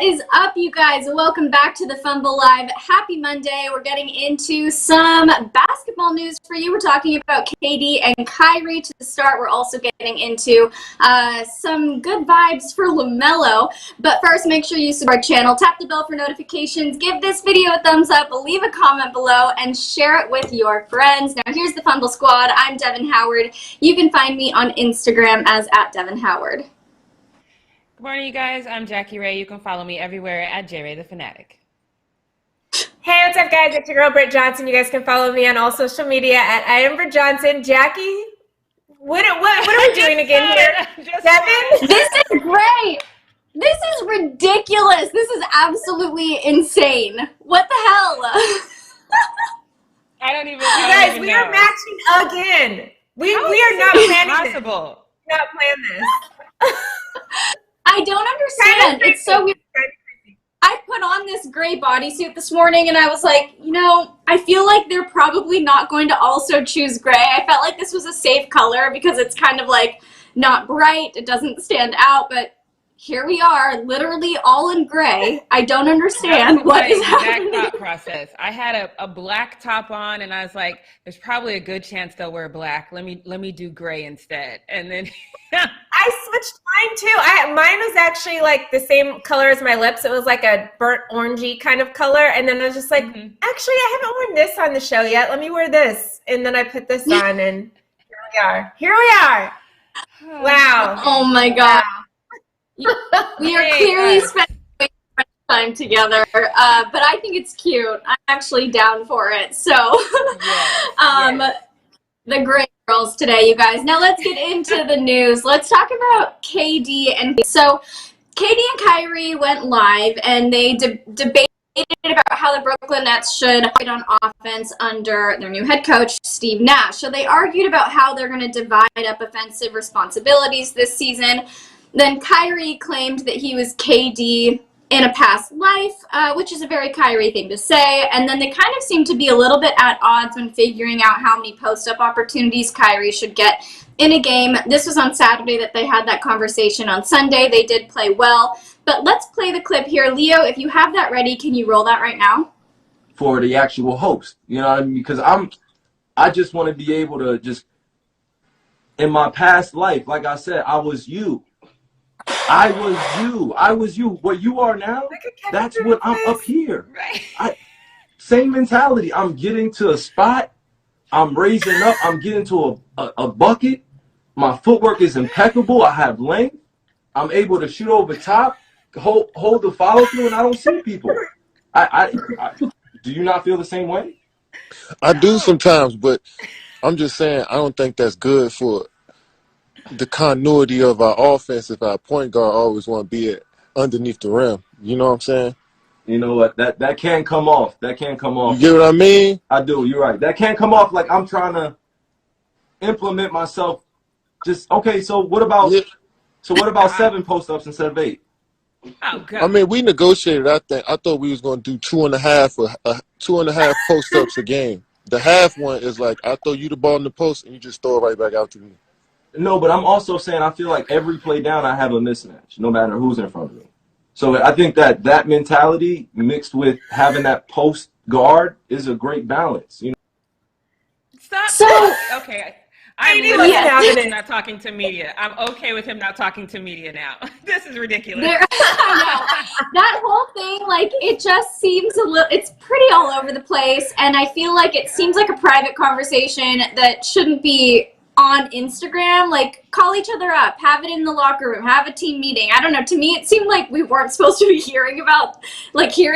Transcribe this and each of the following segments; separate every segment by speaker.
Speaker 1: is up, you guys? Welcome back to the Fumble Live. Happy Monday. We're getting into some basketball news for you. We're talking about KD and Kyrie to start. We're also getting into some good vibes for LaMelo. But first, make sure you subscribe to our channel, tap the bell for notifications, give this video a thumbs up, leave a comment below, and share it with your friends. Now, here's the Fumble Squad. I'm Devin Howard. You can find me on Instagram as @DevinHoward.
Speaker 2: Good morning, you guys. I'm Jackie Ray. You can follow me everywhere at JRay the Fanatic.
Speaker 3: Hey, what's up, guys? It's your girl, Britt Johnson. You guys can follow me on all social media at I am Britt Johnson. Jackie, what are we doing again here? Devin?
Speaker 1: This is great. This is ridiculous. This is absolutely insane. What the hell?
Speaker 2: I don't even.
Speaker 3: You guys, we are matching again. We are not planning this. Not plan this.
Speaker 1: I don't understand. It's so weird. I put on this gray bodysuit this morning and I was like, you know, I feel like they're probably not going to also choose gray. I felt like this was a safe color because it's kind of like not bright. It doesn't stand out, but here we are, literally all in gray. I don't understand what is happening.
Speaker 2: Exact thought process. I had a black top on, and I was like, "There's probably a good chance they'll wear black. Let me do gray instead." And then
Speaker 3: I switched mine too. Mine was actually like the same color as my lips. It was like a burnt orangey kind of color, and then I was just like, actually, I haven't worn this on the show yet. Let me wear this, and then I put this on, and here we are. Here we are. Wow.
Speaker 1: Oh my God. We are clearly spending time together, but I think it's cute. I'm actually down for it. So, yes. The great girls today, you guys. Now let's get into the news. Let's talk about KD. So KD and Kyrie went live, and they debated about how the Brooklyn Nets should operate on offense under their new head coach, Steve Nash. So they argued about how they're going to divide up offensive responsibilities this season. Then Kyrie claimed that he was KD in a past life, which is a very Kyrie thing to say. And then they kind of seemed to be a little bit at odds when figuring out how many post-up opportunities Kyrie should get in a game. This was on Saturday that they had that conversation. On Sunday, they did play well. But let's play the clip here. Leo, if you have that ready, can you roll that right now?
Speaker 4: For the actual host, you know what I mean? Because I just want to be able to just, in my past life, like I said, I was you. I was you. What you are now, that's what I'm up here. Right. Same mentality. I'm getting to a spot. I'm raising up. I'm getting to a bucket. My footwork is impeccable. I have length. I'm able to shoot over top, hold the follow through, and I don't see people. Do you not feel the same way?
Speaker 5: I do sometimes, but I'm just saying I don't think that's good for the continuity of our offense if our point guard always want to be underneath the rim. You know what I'm saying?
Speaker 4: You know what? That can come off. That can come off.
Speaker 5: You get what I mean?
Speaker 4: I do. You're right. That can come off like I'm trying to implement myself. Just okay. So what about? Yeah. So what about 7 post-ups instead of 8?
Speaker 2: Oh, God.
Speaker 5: I mean, we negotiated. I thought we was going to do 2.5 post-ups a game. The half one is like I throw you the ball in the post and you just throw it right back out to me.
Speaker 4: No, but I'm also saying I feel like every play down I have a mismatch, no matter who's in front of me. So I think that mentality mixed with having that post guard is a great balance. You know.
Speaker 2: Stop.
Speaker 1: So
Speaker 2: okay, I'm literally not talking to media. I'm okay with him not talking to media now. This is ridiculous.
Speaker 1: That whole thing, like, it just seems it's pretty all over the place, and I feel like it seems like a private conversation that shouldn't be on Instagram. Like, call each other up, have it in the locker room, have a team meeting. I don't know. To me, it seemed like we weren't supposed to be hearing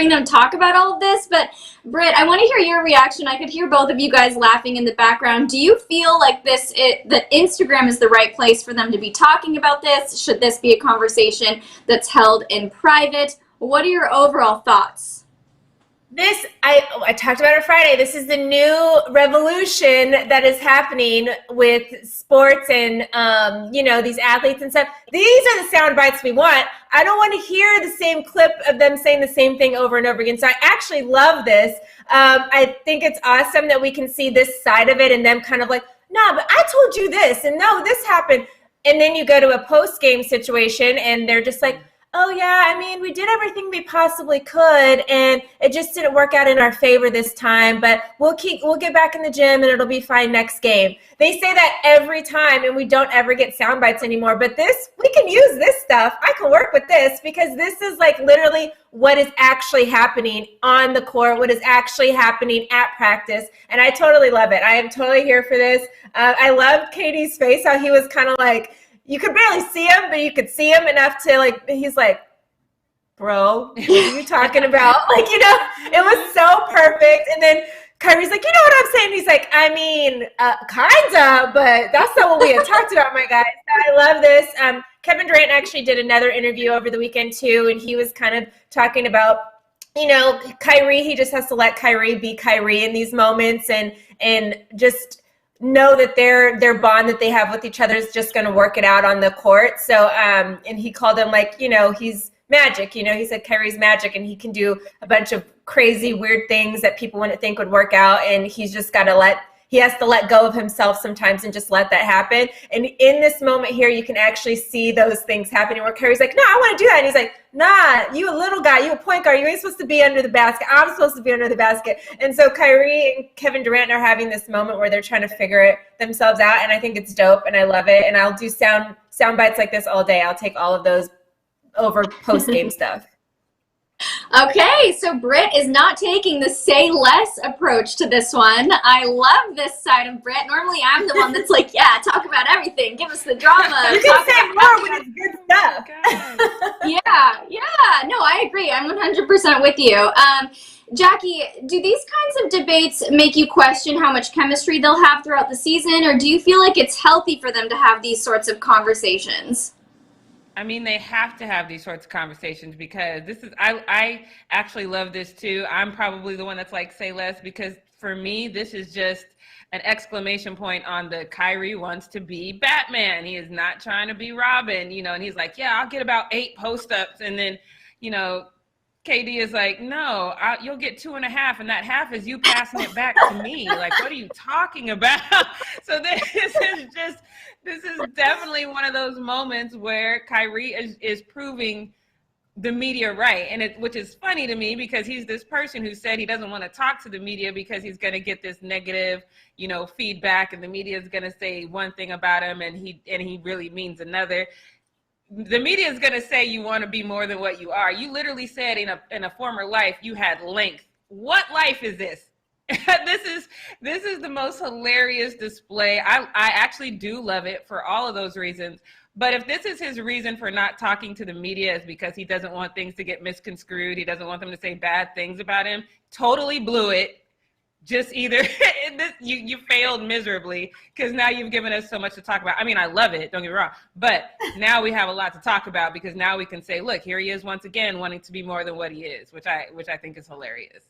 Speaker 1: them talk about all of this. But Britt, I want to hear your reaction. I could hear both of you guys laughing in the background. Do you feel like that Instagram is the right place for them to be talking about this? Should this be a conversation that's held in private? What are your overall thoughts?
Speaker 3: This, I talked about it Friday. This is the new revolution that is happening with sports and, these athletes and stuff. These are the sound bites we want. I don't want to hear the same clip of them saying the same thing over and over again. So I actually love this. I think it's awesome that we can see this side of it and them kind of like, nah, but I told you this and no, this happened. And then you go to a post-game situation and they're just like, oh yeah, I mean, we did everything we possibly could, and it just didn't work out in our favor this time, but we'll get back in the gym and it'll be fine next game. They say that every time, and we don't ever get sound bites anymore, but we can use this stuff. I can work with this because this is like literally what is actually happening on the court, what is actually happening at practice, and I totally love it. I am totally here for this. I loved KD's face, how he was kind of like, you could barely see him, but you could see him enough to like, he's like, bro, what are you talking about? Like, you know, it was so perfect. And then Kyrie's like, you know what I'm saying? He's like, I mean, kinda, but that's not what we had talked about, my guys. So I love this. Kevin Durant actually did another interview over the weekend too, and he was kind of talking about, you know, Kyrie, he just has to let Kyrie be Kyrie in these moments and just know that their bond that they have with each other is just going to work it out on the court. So, and he called him like, you know, he's magic. You know, he said Kyrie's magic, and he can do a bunch of crazy, weird things that people wouldn't think would work out. And he's just got to he has to let go of himself sometimes and just let that happen. And in this moment here, you can actually see those things happening where Kyrie's like, no, I want to do that. And he's like, nah, you a little guy, you a point guard. You ain't supposed to be under the basket. I'm supposed to be under the basket. And so Kyrie and Kevin Durant are having this moment where they're trying to figure it themselves out. And I think it's dope and I love it. And I'll do sound bites like this all day. I'll take all of those over post-game stuff.
Speaker 1: Okay, so Britt is not taking the say less approach to this one. I love this side of Britt. Normally I'm the one that's like, yeah, talk about everything. Give us the drama.
Speaker 3: You can say more when it's good stuff.
Speaker 1: Yeah. No, I agree. I'm 100% with you. Jackie, do these kinds of debates make you question how much chemistry they'll have throughout the season, or do you feel like it's healthy for them to have these sorts of conversations?
Speaker 2: I mean, they have to have these sorts of conversations because I actually love this too. I'm probably the one that's like, say less, because for me, this is just an exclamation point on the Kyrie wants to be Batman. He is not trying to be Robin, you know, and he's like, yeah, I'll get about 8 post-ups. And then, you know, KD is like, no, you'll get 2.5, and that half is you passing it back to me. Like, what are you talking about? So this is definitely one of those moments where Kyrie is proving the media right. And which is funny to me because he's this person who said he doesn't want to talk to the media because he's going to get this negative, you know, feedback, and the media is going to say one thing about him and he really means another. The media is going to say you want to be more than what you are. You literally said in a former life you had length. What life is this? This is the most hilarious display. I actually do love it for all of those reasons. But if this is his reason for not talking to the media is because he doesn't want things to get misconstrued, he doesn't want them to say bad things about him, totally blew it. Just either you failed miserably because now you've given us so much to talk about. I mean, I love it, don't get me wrong, but now we have a lot to talk about because now we can say, look, here he is once again wanting to be more than what he is, which I think is hilarious.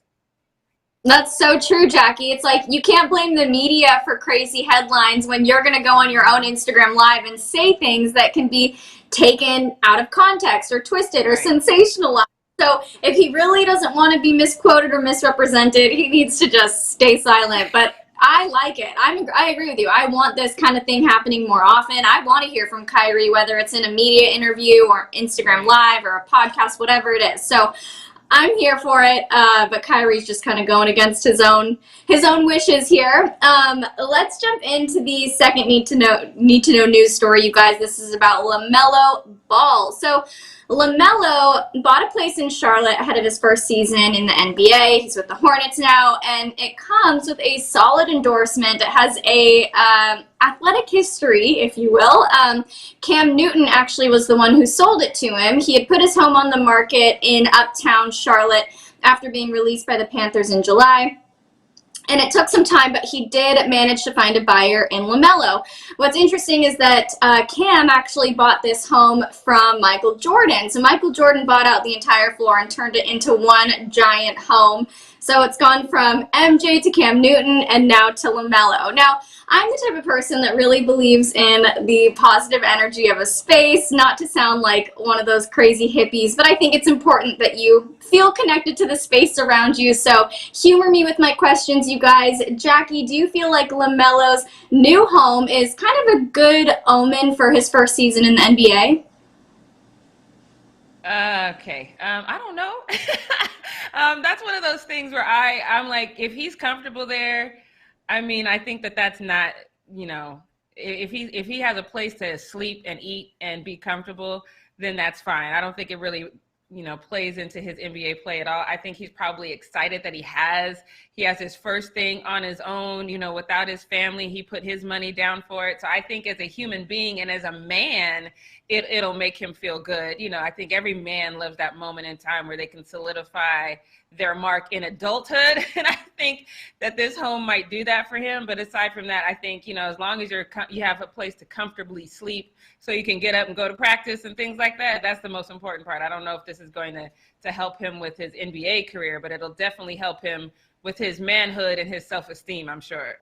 Speaker 1: That's so true, Jackie. It's like you can't blame the media for crazy headlines when you're going to go on your own Instagram Live and say things that can be taken out of context or twisted or sensationalized. So if he really doesn't want to be misquoted or misrepresented, he needs to just stay silent. But I like it. I agree with you. I want this kind of thing happening more often. I want to hear from Kyrie, whether it's in a media interview or Instagram Live or a podcast, whatever it is. So I'm here for it, but Kyrie's just kind of going against his own wishes here. Let's jump into the second need to know news story, you guys. This is about LaMelo Ball. So LaMelo bought a place in Charlotte ahead of his first season in the NBA. He's with the Hornets now, and it comes with a solid endorsement. It has a athletic history, if you will. Cam Newton actually was the one who sold it to him. He had put his home on the market in uptown Charlotte after being released by the Panthers in July. And it took some time, but he did manage to find a buyer in LaMelo. What's interesting is that Cam actually bought this home from Michael Jordan. So Michael Jordan bought out the entire floor and turned it into one giant home. So it's gone from MJ to Cam Newton and now to LaMelo. Now, I'm the type of person that really believes in the positive energy of a space, not to sound like one of those crazy hippies, but I think it's important that you feel connected to the space around you. So humor me with my questions, you guys. Jackie, do you feel like LaMelo's new home is kind of a good omen for his first season in the NBA?
Speaker 2: Okay. I don't know. That's one of those things where I'm like, if he's comfortable there, I mean, I think that's not, if he has a place to sleep and eat and be comfortable, then that's fine. I don't think it really, plays into his NBA play at all. I think he's probably excited that he has his first thing on his own, without his family. He put his money down for it. So I think as a human being and as a man, it'll make him feel good. I think every man loves that moment in time where they can solidify their mark in adulthood. And I think that this home might do that for him. But aside from that, I think, as long as you have a place to comfortably sleep so you can get up and go to practice and things like that, that's the most important part. I don't know if this is going to help him with his NBA career, but it'll definitely help him with his manhood and his self-esteem, I'm sure.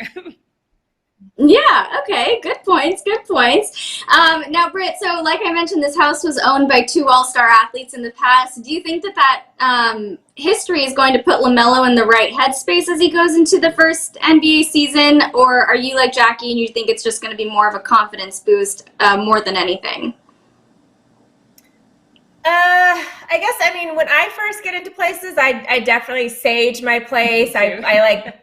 Speaker 1: Yeah, okay, good points. Now, Britt, so like I mentioned, this house was owned by 2 all-star athletes in the past. Do you think that history is going to put LaMelo in the right headspace as he goes into the first NBA season, or are you like Jackie and you think it's just going to be more of a confidence boost more than anything?
Speaker 3: I guess, when I first get into places, I definitely sage my place. I like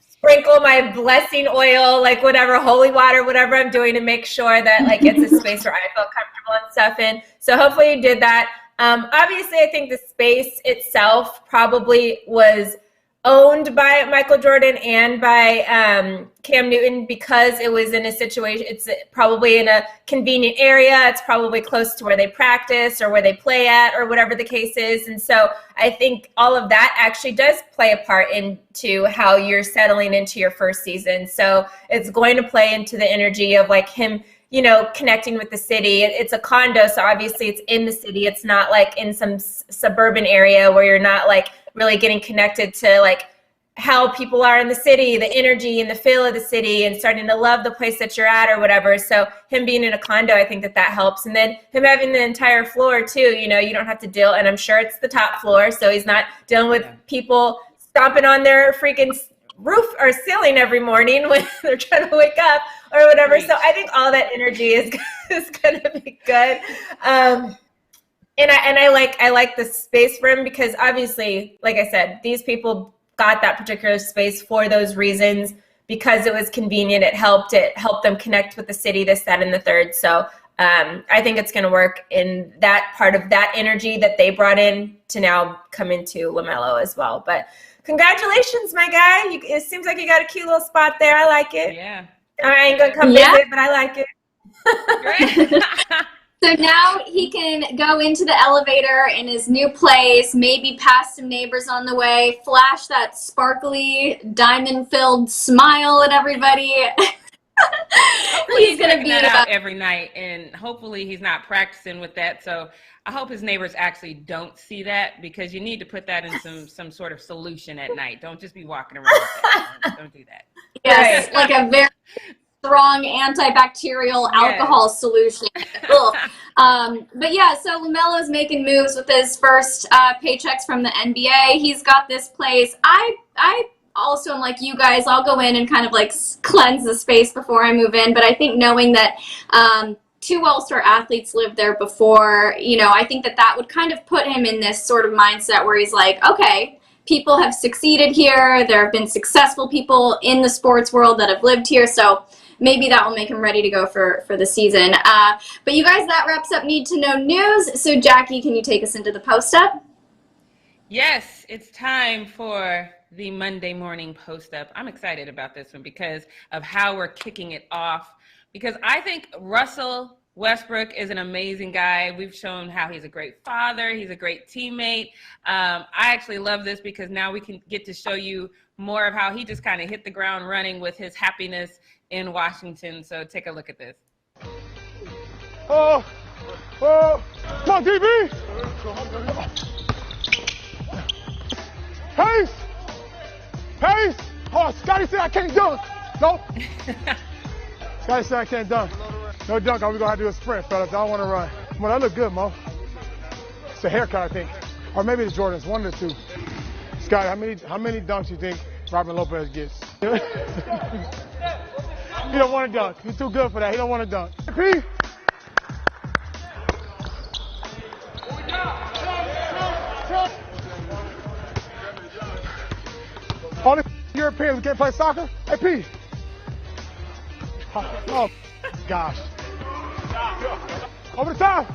Speaker 3: sprinkle my blessing oil, like whatever, holy water, whatever I'm doing to make sure that like it's a space where I feel comfortable and stuff in. So hopefully you did that. Obviously, I think the space itself probably was owned by Michael Jordan and by Cam Newton because it was in a situation, it's probably in a convenient area. It's probably close to where they practice or where they play at or whatever the case is. And so I think all of that actually does play a part into how you're settling into your first season. So it's going to play into the energy of like him, connecting with the city. It's a condo, so obviously it's in the city. It's not like in some suburban area where you're not like really getting connected to like how people are in the city, the energy and the feel of the city, and starting to love the place that you're at or whatever. So him being in a condo, I think that helps. And then him having the entire floor too, you don't have to deal, and I'm sure it's the top floor, so he's not dealing with people stomping on their freaking roof or ceiling every morning when they're trying to wake up or whatever. Right. So I think all that energy is going to be good. And I like the space for him because obviously, like I said, these people got that particular space for those reasons because it was convenient. It helped them connect with the city, this, that, and the third. So I think it's going to work in that part of that energy that they brought in to now come into LaMelo as well. But congratulations, my guy. It seems like you got a cute little spot there. I like it.
Speaker 2: Yeah.
Speaker 3: I ain't going to come visit, but I like it.
Speaker 2: Great.
Speaker 1: So now he can go into the elevator in his new place, maybe pass some neighbors on the way, flash that sparkly, diamond-filled smile at everybody.
Speaker 2: He's going to be that out every night, and hopefully he's not practicing with that. So I hope his neighbors actually don't see that because you need to put that in some sort of solution at night. Don't just be walking around with that. Don't do that.
Speaker 1: Yes, like a very strong antibacterial alcohol solution. But yeah, so LaMelo's making moves with his first paychecks from the NBA. He's got this place. I also am like you guys. I'll go in and kind of like cleanse the space before I move in. But I think knowing that 2 all-star athletes lived there before, I think that would kind of put him in this sort of mindset where he's like, okay, people have succeeded here. There have been successful people in the sports world that have lived here. So maybe that will make him ready to go for the season. But you guys, that wraps up Need to Know News. So Jackie, can you take us into the post-up?
Speaker 2: Yes, it's time for the Monday morning post-up. I'm excited about this one because of how we're kicking it off. Because I think Russell Westbrook is an amazing guy. We've shown how he's a great father. He's a great teammate. I actually love this because now we can get to show you more of how he just kind of hit the ground running with his happiness in Washington. So take a look at this.
Speaker 6: Come on, DB. Pace. Oh, Scotty said I can't dunk. No. Scotty said I can't dunk. No dunk. We're going to have to do a sprint, fellas. I don't want to run. Come on, that look good, Mo. It's a haircut, I think. Or maybe the Jordans, one of the two. Scotty, how many dunks you think Robin Lopez gets? He don't want to dunk. He's too good for that. He don't want to dunk. P. All the Europeans can't play soccer? Hey, P. Oh, gosh. Over the top.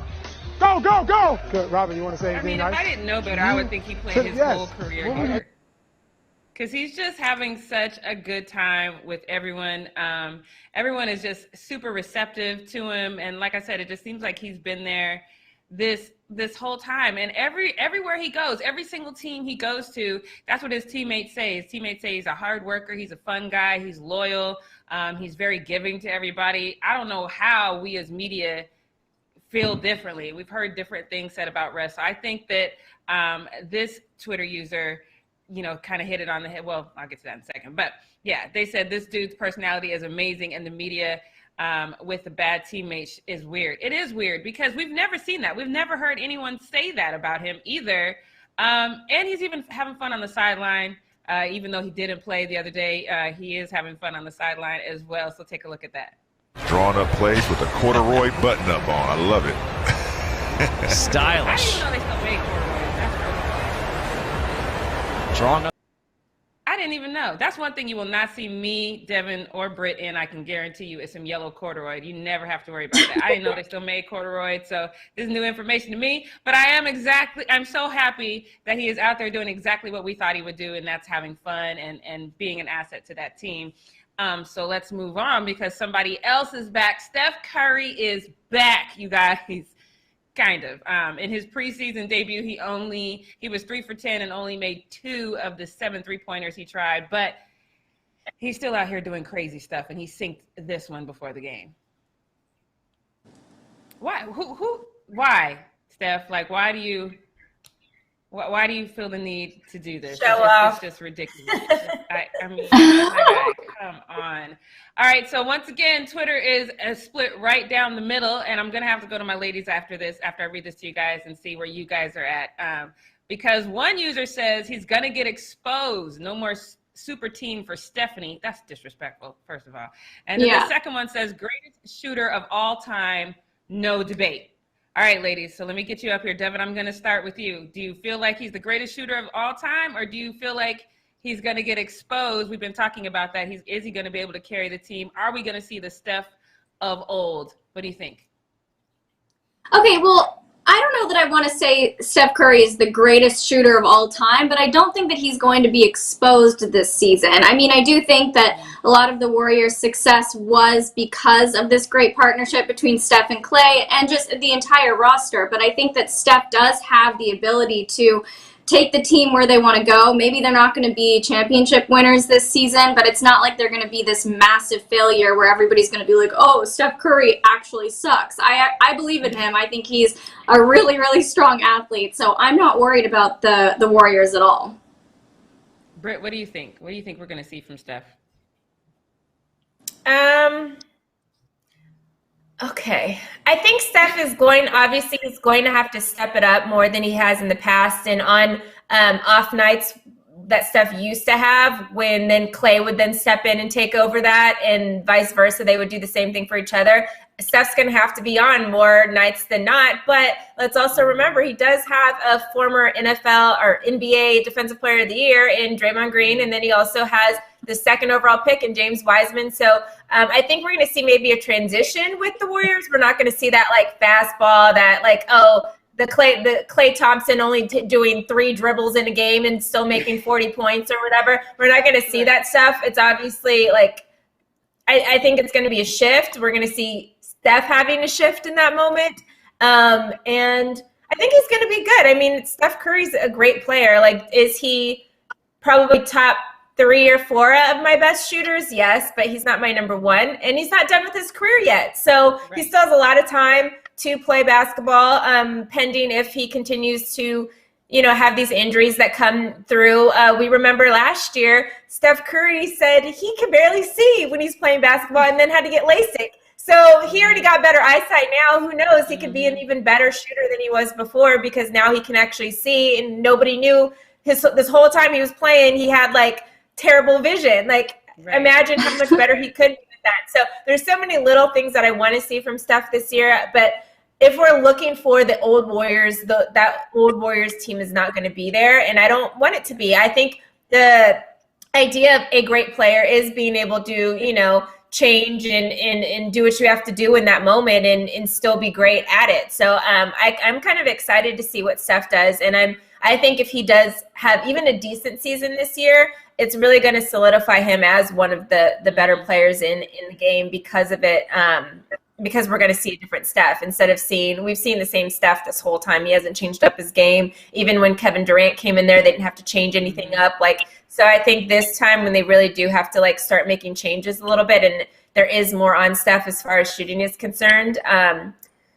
Speaker 6: Go, go, go. Good. Robin, you want to say anything nice?
Speaker 2: If I didn't know better, I would think he played his whole career here. Because he's just having such a good time with everyone. Everyone is just super receptive to him. And like I said, it just seems like he's been there this whole time. And everywhere he goes, every single team he goes to, that's what his teammates say. His teammates say he's a hard worker, he's a fun guy, he's loyal, he's very giving to everybody. I don't know how we as media feel differently. We've heard different things said about Russ. So I think that this Twitter user, kind of hit it on the head. Well, I'll get to that in a second. But yeah, they said this dude's personality is amazing and the media with the bad teammates is weird. It is weird because we've never seen that. We've never heard anyone say that about him either. And he's even having fun on the sideline. Even though he didn't play the other day, he is having fun on the sideline as well. So take a look at that.
Speaker 7: Drawing up plays with a corduroy button up on. I love it.
Speaker 8: Stylish.
Speaker 2: I didn't know they still made corduroys. That's crazy.
Speaker 8: Drawing up.
Speaker 2: I didn't even know. That's one thing you will not see me, Devin, or Britt in. I can guarantee you it's some yellow corduroy. You never have to worry about that. I didn't know they still made corduroy, so this is new information to me. But I'm so happy that he is out there doing exactly what we thought he would do, and that's having fun and being an asset to that team. So let's move on because somebody else is back. Steph Curry is back, you guys. Kind of. In his preseason debut, he was 3 for 10 and only made 2 of the 7 3-pointers he tried, but he's still out here doing crazy stuff, and he synced this one before the game. Why? Why, Steph? Like, why do you feel the need to do this? It's just ridiculous. I mean, oh my God, come on. All right, so once again, Twitter is split right down the middle, and I'm going to have to go to my ladies after I read this to you guys and see where you guys are at. Because one user says he's going to get exposed. No more super team for Stephanie. That's disrespectful, first of all. And then the second one says greatest shooter of all time, no debate. All right, ladies, so let me get you up here. Devin, I'm going to start with you. Do you feel like he's the greatest shooter of all time, or do you feel like he's going to get exposed? We've been talking about that. Is he going to be able to carry the team? Are we going to see the Steph of old? What do you think?
Speaker 1: Okay, well, I don't know that I want to say Steph Curry is the greatest shooter of all time, but I don't think that he's going to be exposed this season. I mean, I do think that a lot of the Warriors' success was because of this great partnership between Steph and Klay and just the entire roster. But I think that Steph does have the ability to take the team where they want to go. Maybe they're not going to be championship winners this season, but it's not like they're going to be this massive failure where everybody's going to be like, oh, Steph Curry actually sucks. I believe in him. I think he's a really, really strong athlete. So I'm not worried about the Warriors at all.
Speaker 2: Britt, what do you think? What do you think we're going to see from Steph?
Speaker 3: Okay. I think Steph is going to have to step it up more than he has in the past. And on off nights that Steph used to have, when then Klay would then step in and take over that and vice versa, they would do the same thing for each other. Steph's going to have to be on more nights than not. But let's also remember he does have a former NFL or NBA Defensive Player of the Year in Draymond Green. And then he also has the second overall pick in James Wiseman. So I think we're going to see maybe a transition with the Warriors. We're not going to see that like fastball that like, oh, the Klay Thompson only doing 3 dribbles in a game and still making 40 points or whatever. We're not going to see that stuff. It's obviously like, I think it's going to be a shift. We're going to see Steph having a shift in that moment. And I think he's going to be good. I mean, Steph Curry's a great player. Like, is he probably top 3 or 4 of my best shooters? Yes, but he's not my number 1. And he's not done with his career yet. So he still has a lot of time to play basketball, pending if he continues to, have these injuries that come through. We remember last year, Steph Curry said he can barely see when he's playing basketball and then had to get LASIK. So he already got better eyesight now. Who knows? He could be an even better shooter than he was before because now he can actually see, and nobody knew this whole time he was playing, he had like terrible vision. Like, imagine how much better he could be with that. So there's so many little things that I want to see from Steph this year, but if we're looking for the old Warriors, that old Warriors team is not going to be there, and I don't want it to be. I think the idea of a great player is being able to, change and do what you have to do in that moment and still be great at it. So I'm kind of excited to see what Steph does. And I think if he does have even a decent season this year, it's really going to solidify him as one of the better players in the game because of it. Because we're going to see a different Steph we've seen the same Steph this whole time. He hasn't changed up his game. Even when Kevin Durant came in there, they didn't have to change anything up. So I think this time when they really do have to start making changes a little bit, and there is more on Steph as far as shooting is concerned. And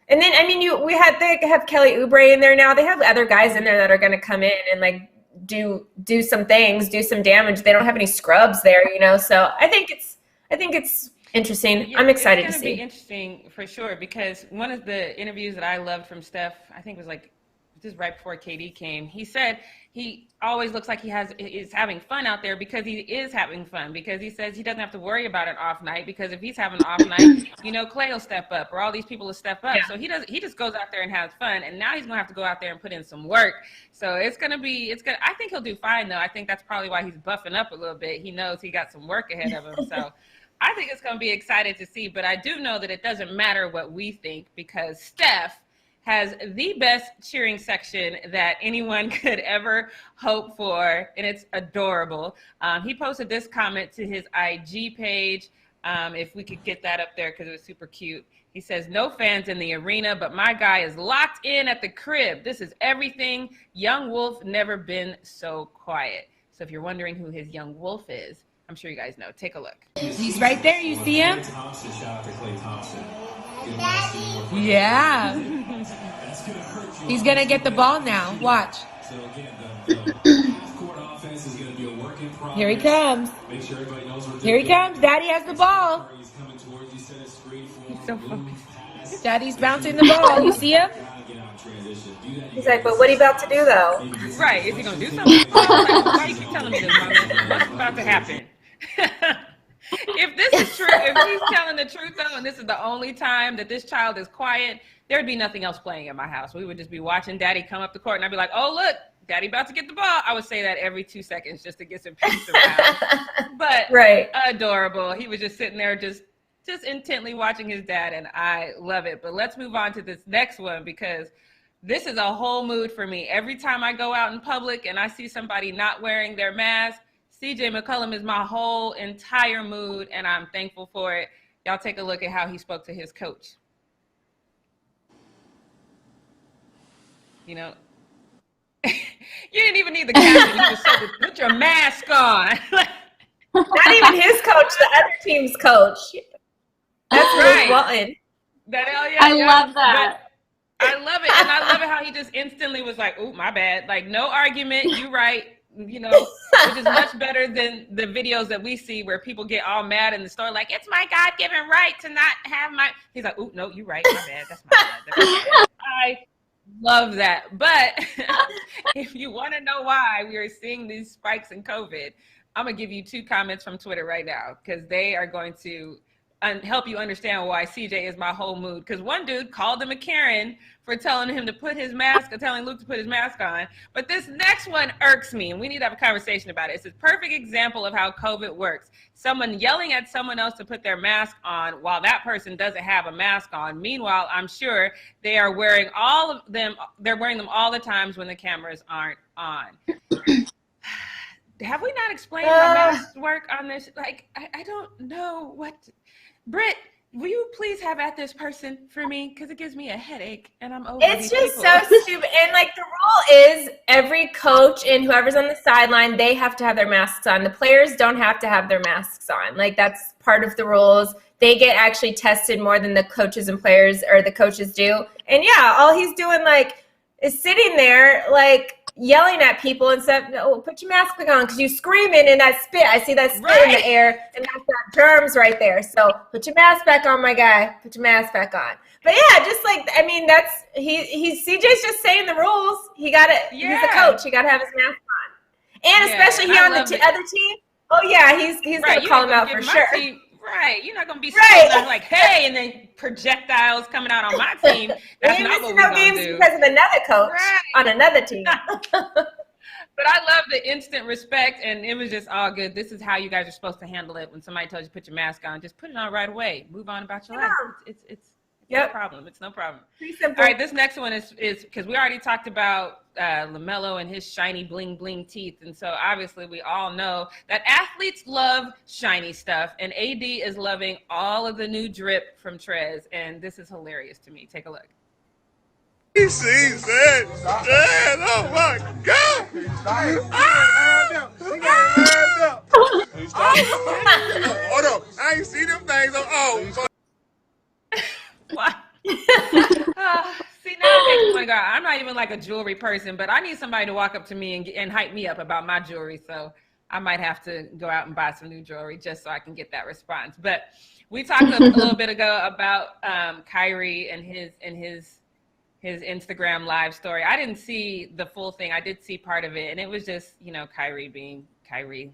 Speaker 3: then, they have Kelly Oubre in there now. They have other guys in there that are going to come in and do some things, do some damage. They don't have any scrubs there, So I think it's interesting.
Speaker 2: Yeah,
Speaker 3: I'm excited to see.
Speaker 2: It's going to be interesting for sure because one of the interviews that I loved from Steph, I think was just right before KD came, he said he always looks like is having fun out there because he is having fun, because he says he doesn't have to worry about an off night, because if he's having an off night, Clay will step up or all these people will step up. Yeah. So he just goes out there and has fun, and now he's going to have to go out there and put in some work. So I think he'll do fine though. I think that's probably why he's buffing up a little bit. He knows he got some work ahead of him. So I think it's going to be exciting to see, but I do know that it doesn't matter what we think because Steph has the best cheering section that anyone could ever hope for, and it's adorable. He posted this comment to his IG page, if we could get that up there because it was super cute. He says, "No fans in the arena, but my guy is locked in at the crib. This is everything. Young Wolf never been so quiet." So if you're wondering who his young wolf is, I'm sure you guys know. Take a look.
Speaker 8: He's right there. You see him?
Speaker 9: Thompson, shout out to Klay Thompson.
Speaker 8: Yeah. He's going to get the ball now. Watch.
Speaker 9: So again, the court offense is going to be a work in progress.
Speaker 8: Here he comes.
Speaker 9: Make sure everybody knows where
Speaker 8: Here he comes. Daddy has the ball.
Speaker 9: He's coming towards you. Set a screen for him.
Speaker 2: He's so focused.
Speaker 8: Daddy's bouncing the ball. You see him?
Speaker 3: He's like, but what are you about to do, though?
Speaker 2: Right. Is he going to do something? Why you keep telling me this, Mama? What's about to happen? If this is true, if he's telling the truth, though, and this is the only time that this child is quiet, there'd be nothing else playing in my house. We would just be watching Daddy come up the court, and I'd be like, oh, look, Daddy about to get the ball. I would say that every 2 seconds just to get some peace around. But
Speaker 3: right.
Speaker 2: Adorable. He was just sitting there just intently watching his dad, and I love it. But let's move on to this next one because this is a whole mood for me. Every time I go out in public and I see somebody not wearing their mask, CJ McCollum is my whole entire mood, and I'm thankful for it. Y'all take a look at how he spoke to his coach. You didn't even need the caption. You just said, put your mask on.
Speaker 3: Not even his coach, the other team's coach. That's right. Walton.
Speaker 1: I love that.
Speaker 2: I love it. And I love it how he just instantly was like, "Ooh, my bad." Like, no argument. You right. Which is much better than the videos that we see where people get all mad in the store, like, it's my God-given right to not have my. He's like, "Ooh, no, you right. My bad. That's my bad. That's my bad." I love that. But if you want to know why we are seeing these spikes in COVID, I'm going to give you 2 comments from Twitter right now because they are going to help you understand why CJ is my whole mood. Because one dude called him a Karen for telling him to put his mask, or telling Luke to put his mask on. But this next one irks me, and we need to have a conversation about it. It's a perfect example of how COVID works. Someone yelling at someone else to put their mask on while that person doesn't have a mask on. Meanwhile, I'm sure they are wearing all of them. They're wearing them all the times when the cameras aren't on. Have we not explained how masks work on this? Like, I don't know what. Britt, will you please have at this person for me? Because it gives me a headache, and I'm over
Speaker 3: It's just so stupid. And, the rule is every coach and whoever's on the sideline, they have to have their masks on. The players don't have to have their masks on. That's part of the rules. They get actually tested more than the coaches and players, or the coaches do. And, yeah, all he's doing, is sitting there, yelling at people and said, "No, put your mask back on," because you screaming in that spit. I see that spit in the air, and that's got germs right there. So put your mask back on, my guy. Put your mask back on. But yeah, that's he's CJ's just saying the rules. He got it. Yeah. He's a coach. He got to have his mask on, and especially he on the other team. Oh yeah, he's gonna call him out for sure.
Speaker 2: Right, you're not gonna be right. Like, hey, and then projectiles coming out on my team. That's not what we're gonna do.
Speaker 3: Because of another coach on another team.
Speaker 2: But I love the instant respect, and it was just all good. This is how you guys are supposed to handle it. When somebody tells you to put your mask on, just put it on right away. Move on about your life. It's no problem. It's no problem.
Speaker 3: Pretty simple.
Speaker 2: All right, this next one is because we already talked about LaMelo and his shiny bling bling teeth, and so obviously we all know that athletes love shiny stuff, and AD is loving all of the new drip from Trez, and this is hilarious to me. Take a look.
Speaker 10: He sees that. Oh my God! Hold on. I ain't see them things.
Speaker 2: What? See, now it makes me want to go. I'm not even like a jewelry person, but I need somebody to walk up to me and hype me up about my jewelry. So I might have to go out and buy some new jewelry just so I can get that response. But we talked a little bit ago about Kyrie and his Instagram live story. I didn't see the full thing. I did see part of it, and it was just, Kyrie being Kyrie.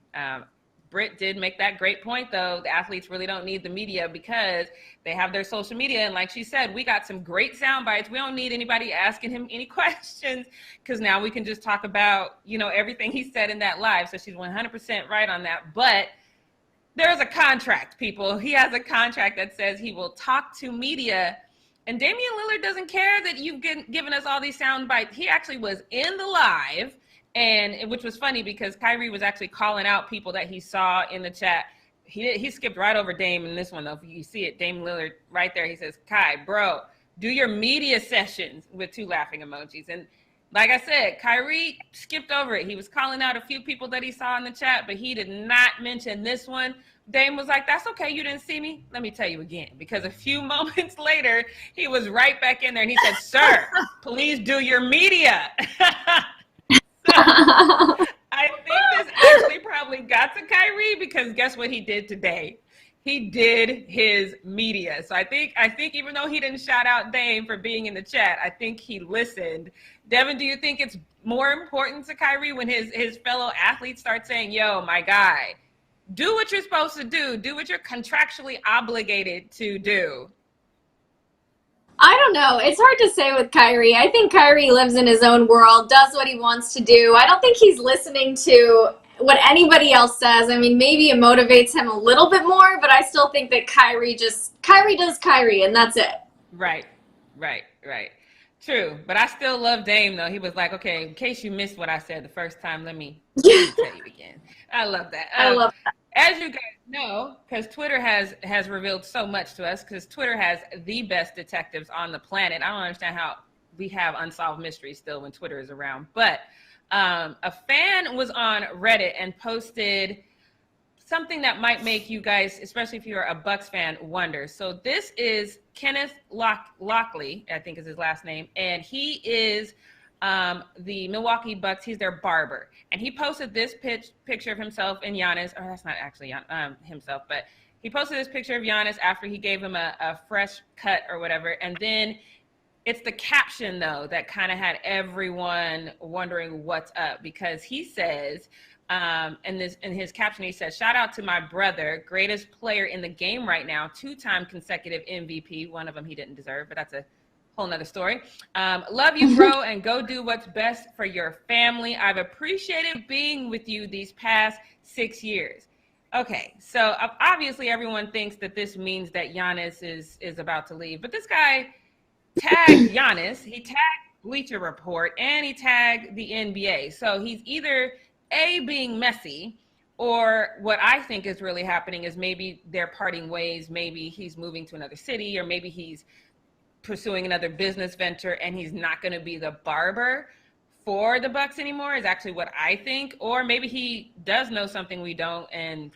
Speaker 2: Britt did make that great point, though. The athletes really don't need the media because they have their social media. And like she said, we got some great sound bites. We don't need anybody asking him any questions because now we can just talk about, everything he said in that live. So she's 100% right on that. But there's a contract, people. He has a contract that says he will talk to media. And Damian Lillard doesn't care that you've given us all these sound bites. He actually was in the live. And which was funny because Kyrie was actually calling out people that he saw in the chat. He skipped right over Dame in this one, though. If you see it, Dame Lillard right there. He says, Kai, bro, do your media sessions with 2 laughing emojis. And like I said, Kyrie skipped over it. He was calling out a few people that he saw in the chat, but he did not mention this one. Dame was like, that's okay. You didn't see me. Let me tell you again. Because a few moments later, he was right back in there. And he said, sir, please do your media. I think this actually probably got to Kyrie because guess what he did today? He did his media. So I think even though he didn't shout out Dame for being in the chat, I think he listened. Devin, do you think it's more important to Kyrie when his fellow athletes start saying, yo, my guy, do what you're supposed to do what you're contractually obligated to do?
Speaker 1: I don't know. It's hard to say with Kyrie. I think Kyrie lives in his own world, does what he wants to do. I don't think he's listening to what anybody else says. I mean, maybe it motivates him a little bit more, but I still think that Kyrie does Kyrie, and that's it.
Speaker 2: Right. True. But I still love Dame, though. He was like, okay, in case you missed what I said the first time, let me tell you again. I love that.
Speaker 1: I love that.
Speaker 2: As you guys know, because Twitter has revealed so much to us, because Twitter has the best detectives on the planet. I don't understand how we have unsolved mysteries still when Twitter is around. But a fan was on Reddit and posted something that might make you guys, especially if you're a Bucks fan, wonder. So this is Kenneth Lockley, I think is his last name, and he is the Milwaukee Bucks. He's their barber, and he posted this picture of himself and Giannis. Or that's not actually himself, but he posted this picture of Giannis after he gave him a fresh cut or whatever. And then it's the caption though that kind of had everyone wondering what's up, because he says in his caption he says, "Shout out to my brother, greatest player in the game right now, 2-time consecutive MVP. One of them he didn't deserve, but that's a whole nother story. Love you, bro, and go do what's best for your family. I've appreciated being with you these past 6 years." Okay, so obviously everyone thinks that this means that Giannis is about to leave, but this guy tagged Giannis, he tagged Bleacher Report, and he tagged the NBA. So he's either being messy, or what I think is really happening is maybe they're parting ways. Maybe he's moving to another city, or maybe he's pursuing another business venture and he's not going to be the barber for the Bucks anymore, is actually what I think. Or maybe he does know something we don't and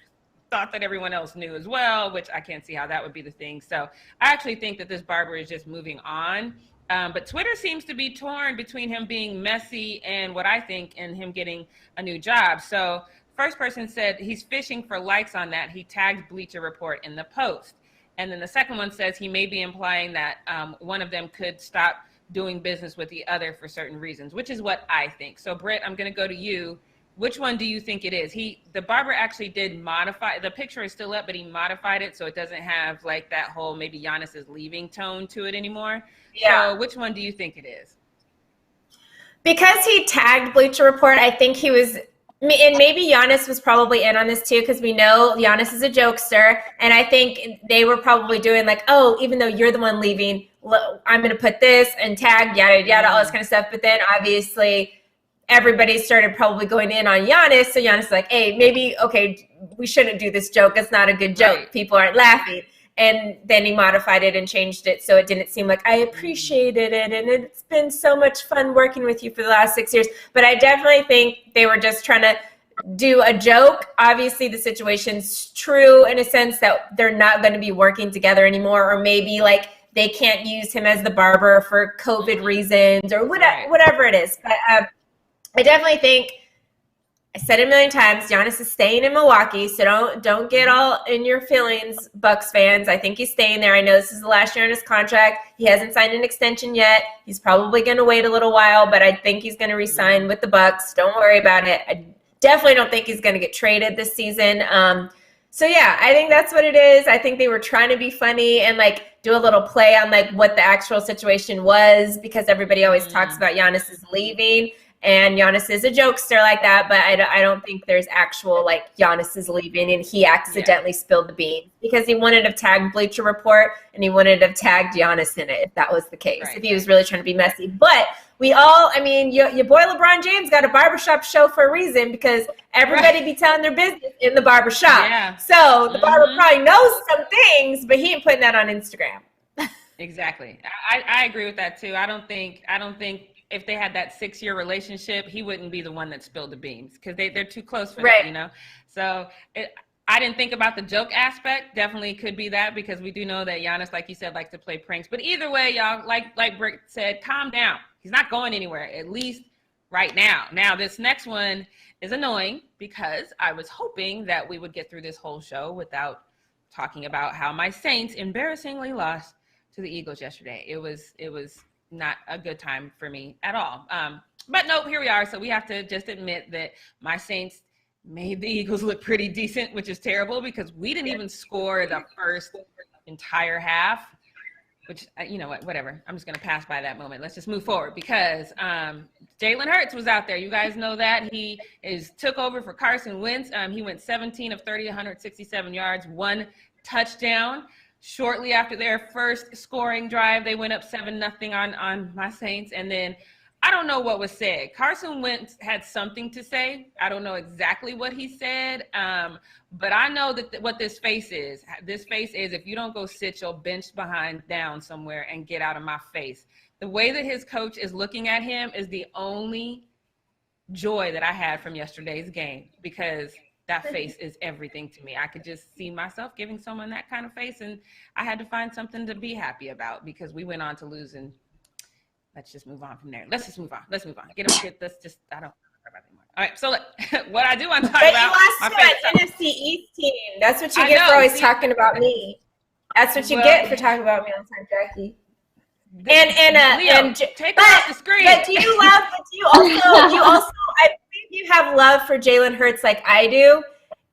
Speaker 2: thought that everyone else knew as well, which I can't see how that would be the thing. So I actually think that this barber is just moving on. But Twitter seems to be torn between him being messy and what I think, and him getting a new job. So first person said he's fishing for likes on that. He tagged Bleacher Report in the post. And then the second one says he may be implying that one of them could stop doing business with the other for certain reasons, which is what I think. So, Britt, I'm going to go to you. Which one do you think it is? The barber actually did modify. The picture is still up, but he modified it so it doesn't have like that whole maybe Giannis is leaving tone to it anymore. Yeah. So which one do you think it is?
Speaker 3: Because he tagged Bleacher Report, I think he was, and maybe Giannis was probably in on this too, because we know Giannis is a jokester, and I think they were probably doing like, oh, even though you're the one leaving, I'm going to put this and tag, yada, yada, all this kind of stuff. But then obviously everybody started probably going in on Giannis, so Giannis is like, hey, maybe, okay, we shouldn't do this joke. It's not a good joke. Right. People aren't laughing. And then he modified it and changed it so it didn't seem like I appreciated it. And it's been so much fun working with you for the last 6 years. But I definitely think they were just trying to do a joke. Obviously, the situation's true in a sense that they're not going to be working together anymore. Or maybe like they can't use him as the barber for COVID reasons or whatever it is. But I definitely think, I said it a million times, Giannis is staying in Milwaukee, so don't get all in your feelings, Bucks fans. I think he's staying there. I know this is the last year on his contract. He hasn't signed an extension yet. He's probably going to wait a little while, but I think he's going to re-sign with the Bucks. Don't worry about it. I definitely don't think he's going to get traded this season. So yeah, I think that's what it is. I think they were trying to be funny and like do a little play on like what the actual situation was, because everybody always talks about Giannis is leaving. And Giannis is a jokester like that, but I don't think there's actual, like, Giannis is leaving and he accidentally spilled the beans, because he wanted to tag Bleacher Report and he wanted to have tagged Giannis in it if that was the case, if he was really trying to be messy. But we all, I mean, your boy LeBron James got a barbershop show for a reason, because everybody be telling their business in the barbershop. Yeah. So the barber probably knows some things, but he ain't putting that on Instagram.
Speaker 2: Exactly. I agree with that, too. I don't think if they had that 6-year relationship, he wouldn't be the one that spilled the beans, because they're too close for that, you know? So I didn't think about the joke aspect. Definitely could be that, because we do know that Giannis, like you said, likes to play pranks. But either way, y'all, like Brick said, calm down. He's not going anywhere, at least right now. Now, this next one is annoying, because I was hoping that we would get through this whole show without talking about how my Saints embarrassingly lost to the Eagles yesterday. It was not a good time for me at all. But nope, here we are. So we have to just admit that my Saints made the Eagles look pretty decent, which is terrible, because we didn't even score the first entire half, which, you know what, whatever. I'm just going to pass by that moment. Let's just move forward, because Jalen Hurts was out there. You guys know that. He took over for Carson Wentz. He went 17 of 30, 167 yards, 1 touchdown. Shortly after their first scoring drive, they went up 7-0 on my Saints. And then I don't know what was said. Carson Wentz had something to say. I don't know exactly what he said. But I know that what this face is. This face is, if you don't go sit your bench behind down somewhere and get out of my face. The way that his coach is looking at him is the only joy that I had from yesterday's game, because that face is everything to me. I could just see myself giving someone that kind of face, and I had to find something to be happy about, because we went on to lose, and let's just move on from there. Let's just move on. Let's move on. I don't care about it anymore. All right, so look, what I do want to talk about.
Speaker 3: But you lost to an NFC East team. That's what you get for always talking about me. That's what you get for talking about me all the time, Jackie.
Speaker 2: Take off the screen.
Speaker 3: But do you also I think you have love for Jalen Hurts like I do,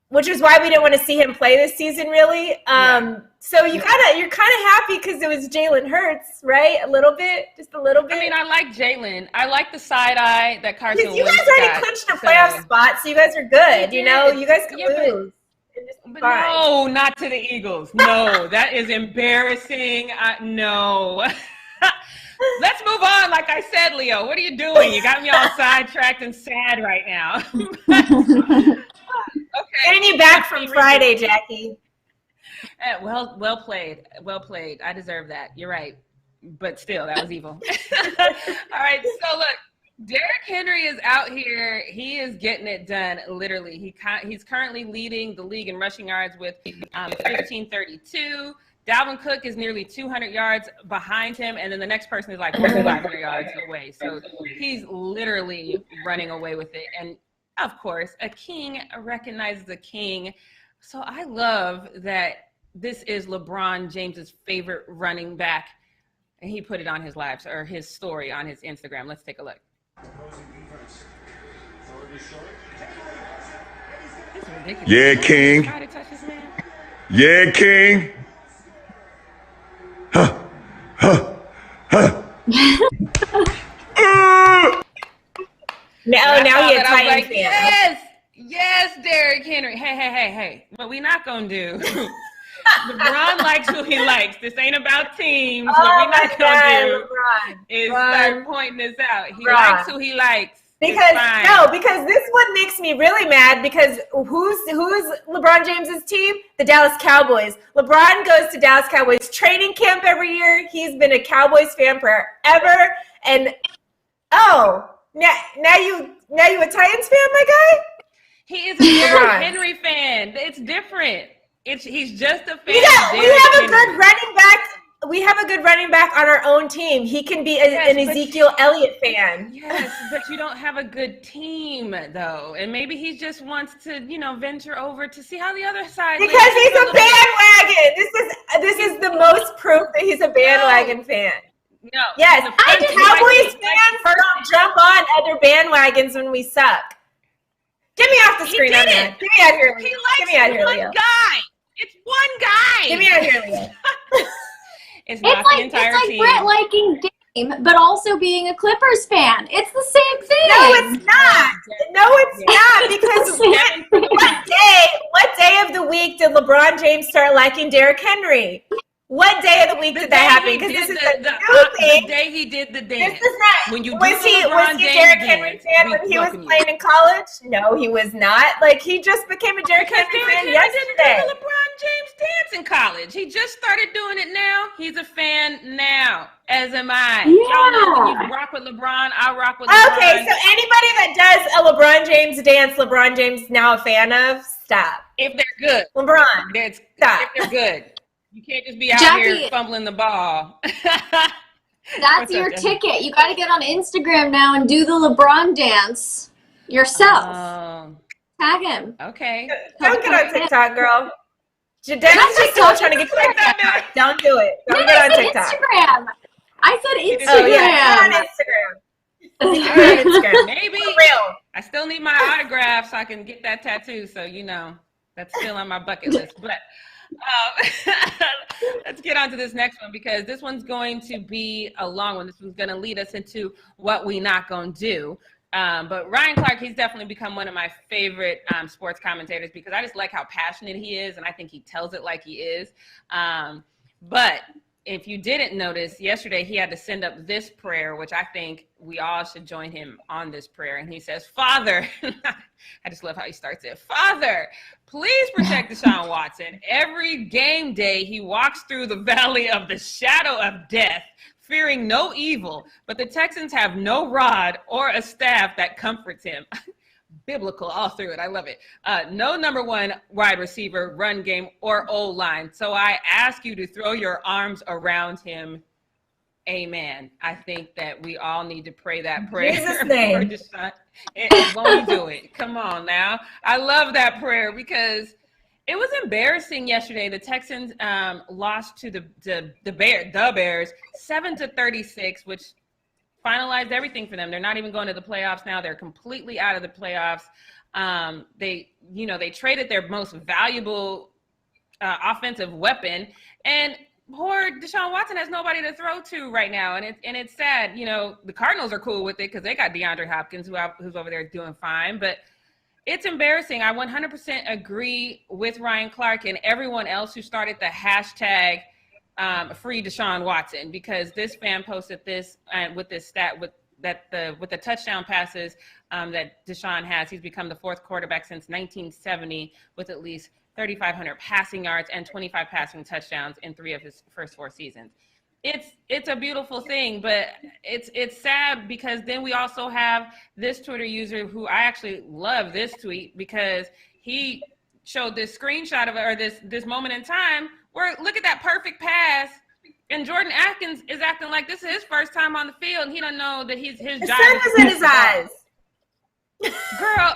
Speaker 3: which is why we didn't want to see him play this season, really. So you're kind of happy because it was Jalen Hurts, right? A little bit, just a little bit.
Speaker 2: I mean, I like Jalen. I like the side eye that Carson Wentz got.
Speaker 3: You guys already clinched a playoff spot, so you guys are good. You know, you guys can lose.
Speaker 2: But no, not to the Eagles. No, that is embarrassing. No. Let's move on. Like I said, Leo, what are you doing? You got me all sidetracked and sad right now.
Speaker 3: Okay. Getting you back from Friday, Jackie.
Speaker 2: Well played. Well played. I deserve that. You're right. But still, that was evil. All right. So look, Derrick Henry is out here. He is getting it done, literally. He's currently leading the league in rushing yards with 1,532. Dalvin Cook is nearly 200 yards behind him, and then the next person is like 500 yards away. So he's literally running away with it. And, of course, a king recognizes a king. So I love that this is LeBron James's favorite running back, and he put it on his live, or his story on his Instagram. Let's take a look.
Speaker 10: Yeah, King. Yeah, King.
Speaker 3: Now he a Titans
Speaker 2: like,
Speaker 3: fan.
Speaker 2: Yes, Derrick Henry. Hey. What we not gonna do? LeBron likes who he likes. This ain't about teams. What we not gonna do is start pointing this out. He likes who he likes.
Speaker 3: Because this one makes me really mad because who's LeBron James's team? The Dallas Cowboys. LeBron goes to Dallas Cowboys training camp every year. He's been a Cowboys fan forever. And now you a Titans fan, my guy?
Speaker 2: He is a Derrick Henry fan. It's different. He's just a fan.
Speaker 3: We have a good running back. We have a good running back on our own team. He can be an Ezekiel Elliott fan.
Speaker 2: Yes, but you don't have a good team, though. And maybe he just wants to, venture over to see how the other side.
Speaker 3: Because he's a bandwagon. This is the most proof that he's a bandwagon fan.
Speaker 2: No.
Speaker 3: Yes, Cowboys fans don't jump on other bandwagons when we suck. Get me off the screen. Get me out here.
Speaker 2: He likes one guy. It's one guy.
Speaker 3: Get me out here, Leah.
Speaker 2: It's not the entire team.
Speaker 1: It's like Brett liking Dame, but also being a Clippers fan. It's the same thing.
Speaker 3: No, it's not. Because what day of the week did LeBron James start liking Derrick Henry? What day of the week did that happen? Because this is a new thing.
Speaker 2: The day he did the dance.
Speaker 3: This is not.
Speaker 2: When you
Speaker 3: was he Derrick Henry fan when he was playing in college? No, he was not. Like, he just became a Derrick Henry fan yesterday.
Speaker 2: Didn't do the LeBron James dance in college. He just started doing it now. He's a fan now, as am I.
Speaker 1: Yeah.
Speaker 2: Y'all know when you rock with LeBron, I rock with LeBron.
Speaker 3: Okay, so anybody that does a LeBron James dance, LeBron James now a fan of, stop.
Speaker 2: If they're good.
Speaker 3: LeBron, stop.
Speaker 2: If they're good. You can't just be out here fumbling the ball.
Speaker 1: That's your ticket. You got to get on Instagram now and do the LeBron dance yourself. Tag him.
Speaker 2: Okay.
Speaker 3: Don't get on TikTok, girl. Jaden's just still trying to get you on TikTok. Don't do it. Don't get on TikTok.
Speaker 1: Instagram. I said Instagram.
Speaker 3: Oh, yeah. Get on Instagram.
Speaker 2: Maybe.
Speaker 3: For real.
Speaker 2: I still need my autograph so I can get that tattoo. So, that's still on my bucket list. But let's get on to this next one because this one's going to be a long one. This one's going to lead us into what we not going to do. But Ryan Clark, he's definitely become one of my favorite sports commentators because I just like how passionate he is, and I think he tells it like he is. But if you didn't notice, yesterday he had to send up this prayer, which I think we all should join him on this prayer. And he says, Father, I just love how he starts it. Father, please protect Deshaun Watson. Every game day he walks through the valley of the shadow of death, fearing no evil, but the Texans have no rod or a staff that comforts him. Biblical all through it. I love it. No number one wide receiver, run game, or O-line. So I ask you to throw your arms around him. Amen. I think that we all need to pray that prayer.
Speaker 3: Jesus' name.
Speaker 2: Won't you do it? Come on now. I love that prayer because it was embarrassing yesterday. The Texans lost to the Bears 7-36, which finalized everything for them. They're not even going to the playoffs now. They're completely out of the playoffs. They traded their most valuable offensive weapon, and poor Deshaun Watson has nobody to throw to right now. And it's sad. The Cardinals are cool with it because they got DeAndre Hopkins who's over there doing fine, but it's embarrassing. I 100% agree with Ryan Clark and everyone else who started the hashtag free Deshaun Watson, because this fan posted this and with this stat with the touchdown passes that Deshaun has. He's become the fourth quarterback since 1970 with at least 3,500 passing yards and 25 passing touchdowns in 3 of his first 4 seasons. It's a beautiful thing, but it's sad because then we also have this Twitter user who I actually love this tweet because he showed this screenshot of it, or this moment in time where look at that perfect pass, and Jordan Atkins is acting like this is his first time on the field, and he don't know that his job
Speaker 3: is in his eyes.
Speaker 2: Girl.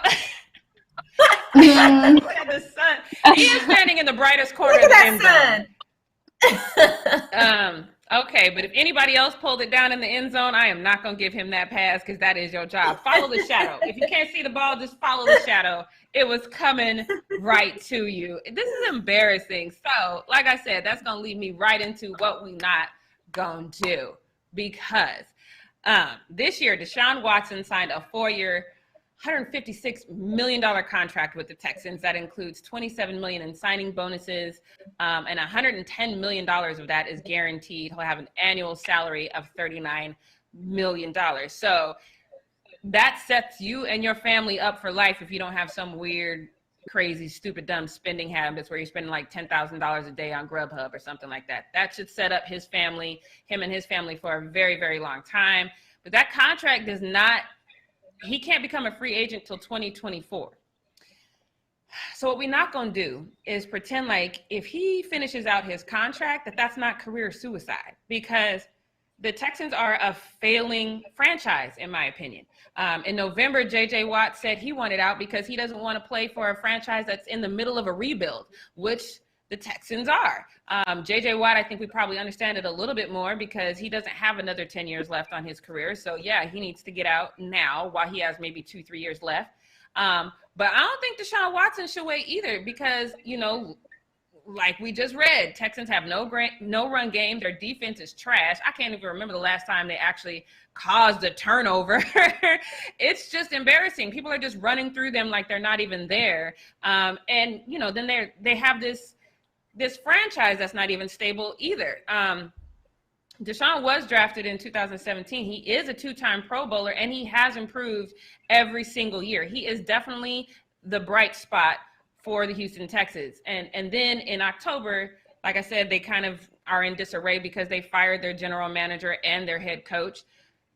Speaker 2: Look at the sun. He is standing in the brightest corner of the end zone. Okay, but if anybody else pulled it down in the end zone, I am not going to give him that pass because that is your job. Follow the shadow. If you can't see the ball, just follow the shadow. It was coming right to you. This is embarrassing. So, like I said, that's going to lead me right into what we not going to do because this year, Deshaun Watson signed a 4-year, $156 million contract with the Texans that includes $27 million in signing bonuses, and $110 million of that is guaranteed. He'll have an annual salary of $39 million. So that sets you and your family up for life if you don't have some weird, crazy, stupid, dumb spending habits where you're spending like $10,000 a day on Grubhub or something like that. That should set up him and his family for a very, very long time. But that contract does not, he can't become a free agent till 2024. So what we're not going to do is pretend like if he finishes out his contract, that's not career suicide, because the Texans are a failing franchise, in my opinion. In November, J.J. Watt said he wanted out because he doesn't want to play for a franchise that's in the middle of a rebuild, which the Texans are. J.J. Watt, I think we probably understand it a little bit more because he doesn't have another 10 years left on his career. So, yeah, he needs to get out now while he has maybe 2-3 years left. But I don't think Deshaun Watson should wait either because, like we just read, Texans have no run game. Their defense is trash. I can't even remember the last time they actually caused a turnover. It's just embarrassing. People are just running through them like they're not even there. And then they have this franchise that's not even stable either. Deshaun was drafted in 2017. He is a 2-time Pro Bowler, and he has improved every single year. He is definitely the bright spot for the Houston Texans. And then in October, like I said, they kind of are in disarray because they fired their general manager and their head coach.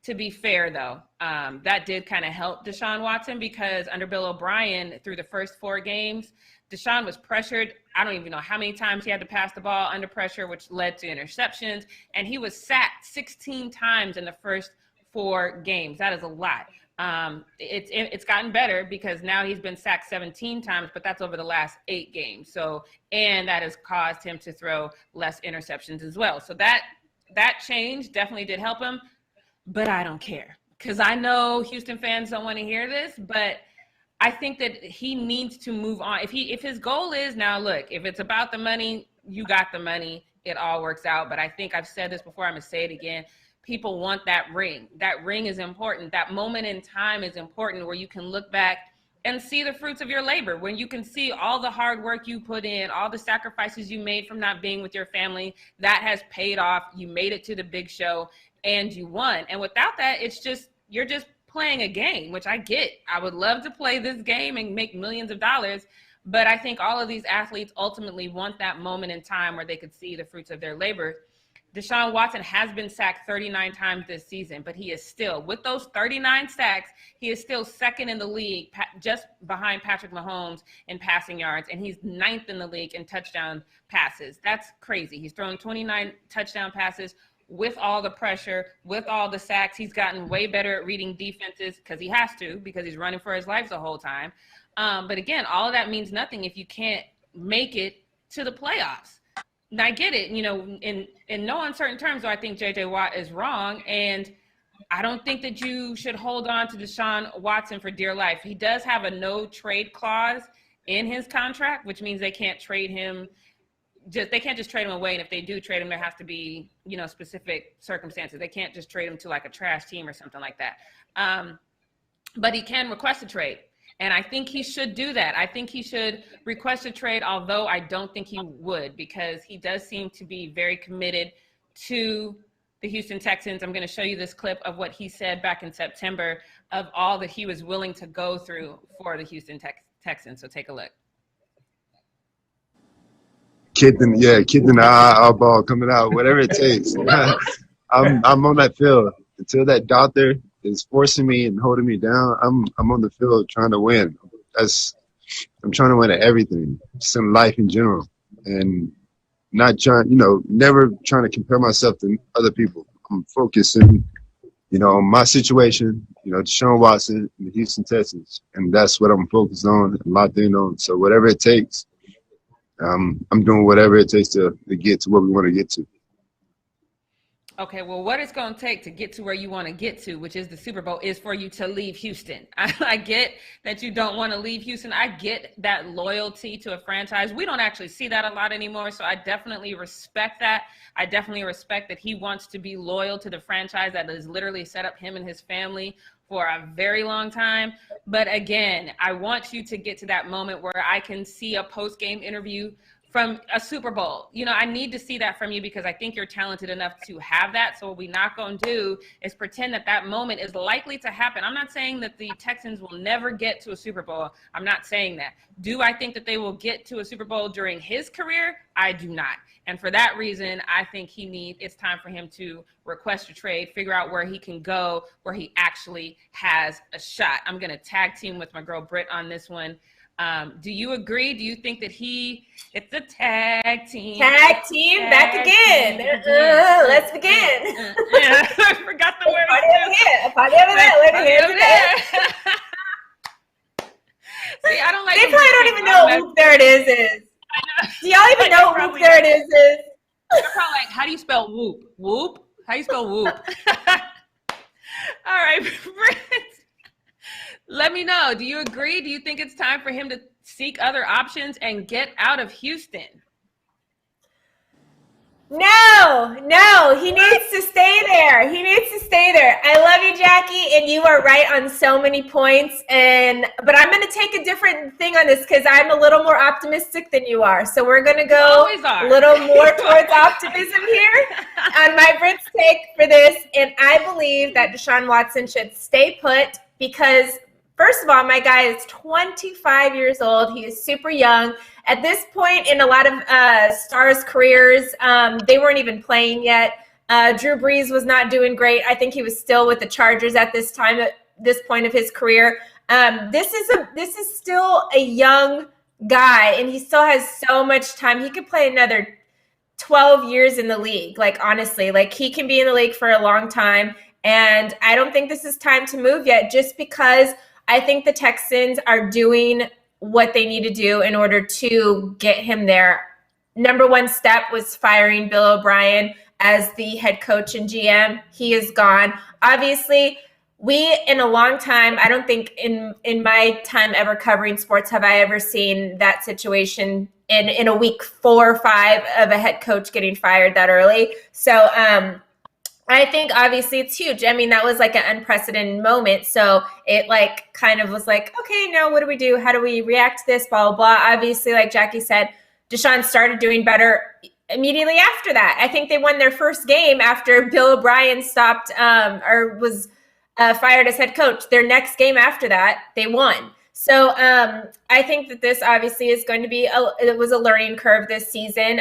Speaker 2: To be fair, though, that did kind of help Deshaun Watson because under Bill O'Brien, through the first 4 games, Deshaun was pressured. I don't even know how many times he had to pass the ball under pressure, which led to interceptions. And he was sacked 16 times in the first 4 games. That is a lot. It's gotten better because now he's been sacked 17 times, but that's over the last 8 games. So, and that has caused him to throw less interceptions as well. So that change definitely did help him, but I don't care because I know Houston fans don't want to hear this, but I think that he needs to move on. If his goal is now, look, if it's about the money, you got the money, it all works out. But I think I've said this before, I'm going to say it again. People want that ring. That ring is important. That moment in time is important where you can look back and see the fruits of your labor, when you can see all the hard work you put in, all the sacrifices you made from not being with your family, that has paid off. You made it to the big show and you won. And without that, you're just playing a game, which I get. I would love to play this game and make millions of dollars. But I think all of these athletes ultimately want that moment in time where they could see the fruits of their labor. Deshaun Watson has been sacked 39 times this season, but he is still, with those 39 sacks, he is still second in the league, just behind Patrick Mahomes in passing yards, and he's 9th in the league in touchdown passes. That's crazy. He's thrown 29 touchdown passes with all the pressure, with all the sacks. He's gotten way better at reading defenses because he has to, because he's running for his life the whole time. But again, all of that means nothing if you can't make it to the playoffs. And I get it, in no uncertain terms, I think J.J. Watt is wrong. And I don't think that you should hold on to Deshaun Watson for dear life. He does have a no trade clause in his contract, which means they can't trade him. They can't just trade him away. And if they do trade him, there has to be, specific circumstances. They can't just trade him to like a trash team or something like that. But he can request a trade. And I think he should do that. I think he should request a trade, although I don't think he would, because he does seem to be very committed to the Houston Texans. I'm going to show you this clip of what he said back in September of all that he was willing to go through for the Houston Texans. So take a look.
Speaker 11: Kid in the eyeball coming out, whatever it takes. I'm on that field until that doctor is forcing me and holding me down. I'm on the field trying to win. I'm trying to win at everything, just in life in general, and not trying, never trying to compare myself to other people. I'm focusing, on my situation, Deshaun Watson and the Houston Texans, and that's what I'm focused on and locked in on. So whatever it takes, I'm doing whatever it takes to get to where we want to get to.
Speaker 2: Okay, well, what it's going to take to get to where you want to get to, which is the Super Bowl, is for you to leave Houston. I get that you don't want to leave Houston. I get that loyalty to a franchise. We don't actually see that a lot anymore, so I definitely respect that. I definitely respect that he wants to be loyal to the franchise that has literally set up him and his family for a very long time. But again, I want you to get to that moment where I can see a post-game interview from a Super Bowl. You know, I need to see that from you because I think you're talented enough to have that. So what we're not going to do is pretend that that moment is likely to happen. I'm not saying that the Texans will never get to a Super Bowl. I'm not saying that. Do I think that they will get to a Super Bowl during his career? I do not. And for that reason, I think it's time for him to request a trade, figure out where he can go, where he actually has a shot. I'm going to tag team with my girl Britt on this one. Do you agree? Do you think that it's a tag team?
Speaker 3: Back again. Let's begin.
Speaker 2: I forgot the word.
Speaker 3: Party over there.
Speaker 2: See, I don't like.
Speaker 3: They probably don't even know what whoop there it is. Do y'all even know what whoop there it is?
Speaker 2: They're probably like, how do you spell whoop? Whoop? How do you spell whoop? All right, Britt. Let me know. Do you agree? Do you think it's time for him to seek other options and get out of Houston?
Speaker 3: No, he needs to stay there. I love you, Jackie, and you are right on so many points. But I'm going to take a different thing on this because I'm a little more optimistic than you are. So we're going to go a little more towards optimism here on my Brit's take for this. And I believe that Deshaun Watson should stay put because, first of all, my guy is 25 years old. He is super young. At this point in a lot of stars' careers, they weren't even playing yet. Drew Brees was not doing great. I think he was still with the Chargers at this point of his career. This is still a young guy, and he still has so much time. He could play another 12 years in the league. Like, honestly, like he can be in the league for a long time. And I don't think this is time to move yet, just because I think the Texans are doing what they need to do in order to get him there. Number one step was firing Bill O'Brien as the head coach and GM. He is gone. Obviously, in a long time, I don't think in my time ever covering sports have I ever seen that situation in a week 4 or 5 of a head coach getting fired that early. So I think obviously it's huge. I mean, that was like an unprecedented moment. So it like kind of was like, okay, now what do we do? How do we react to this? Blah, blah, blah. Obviously, like Jackie said, Deshaun started doing better immediately after that. I think they won their first game after Bill O'Brien stopped or was fired as head coach. Their next game after that, they won. So I think that this obviously is going to be, it was a learning curve this season.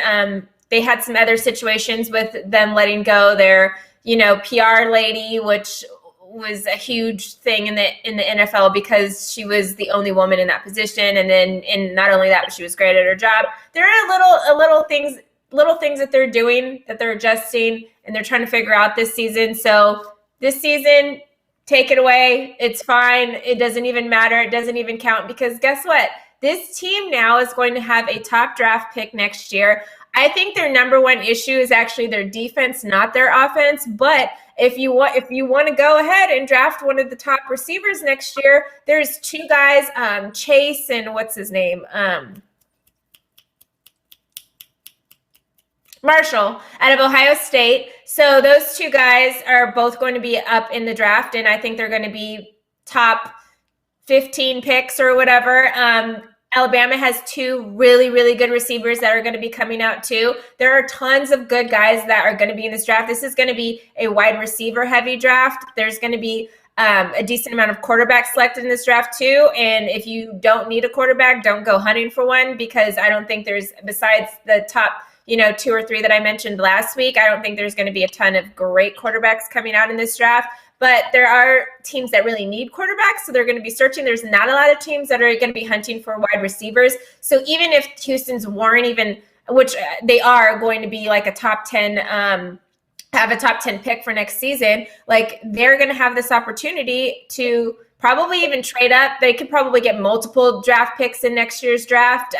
Speaker 3: They had some other situations with them letting go their PR lady, which was a huge thing in the NFL because she was the only woman in that position. And not only that, but she was great at her job. There are little things that they're doing, that they're adjusting, and they're trying to figure out this season. So this season, take it away. It's fine. It doesn't even matter. It doesn't even count because guess what? This team now is going to have a top draft pick next year. I think their number one issue is actually their defense, not their offense. But if you want to go ahead and draft one of the top receivers next year, there's 2 guys, Chase and what's his name? Marshall out of Ohio State. So those 2 guys are both going to be up in the draft, and I think they're going to be top 15 picks or whatever. Alabama has 2 really, really good receivers that are going to be coming out too. There are tons of good guys that are going to be in this draft. This is going to be a wide receiver heavy draft. There's going to be a decent amount of quarterbacks selected in this draft too. And if you don't need a quarterback, don't go hunting for one because I don't think there's, besides the top 2 or 3 that I mentioned last week, I don't think there's going to be a ton of great quarterbacks coming out in this draft. But there are teams that really need quarterbacks, so they're going to be searching. There's not a lot of teams that are going to be hunting for wide receivers. So even if Houston's weren't even, which they are going to be like a top 10, have a top 10 pick for next season, like they're going to have this opportunity to probably even trade up. They could probably get multiple draft picks in next year's draft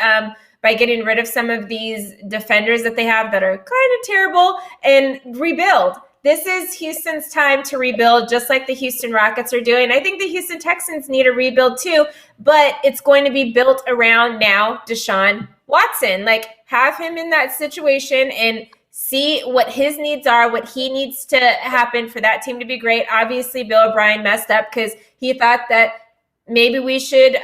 Speaker 3: by getting rid of some of these defenders that they have that are kind of terrible and rebuild. This is Houston's time to rebuild, just like the Houston Rockets are doing. I think the Houston Texans need a rebuild too, but it's going to be built around now Deshaun Watson. Like, have him in that situation and see what his needs are, what he needs to happen for that team to be great. Obviously, Bill O'Brien messed up because he thought that maybe we should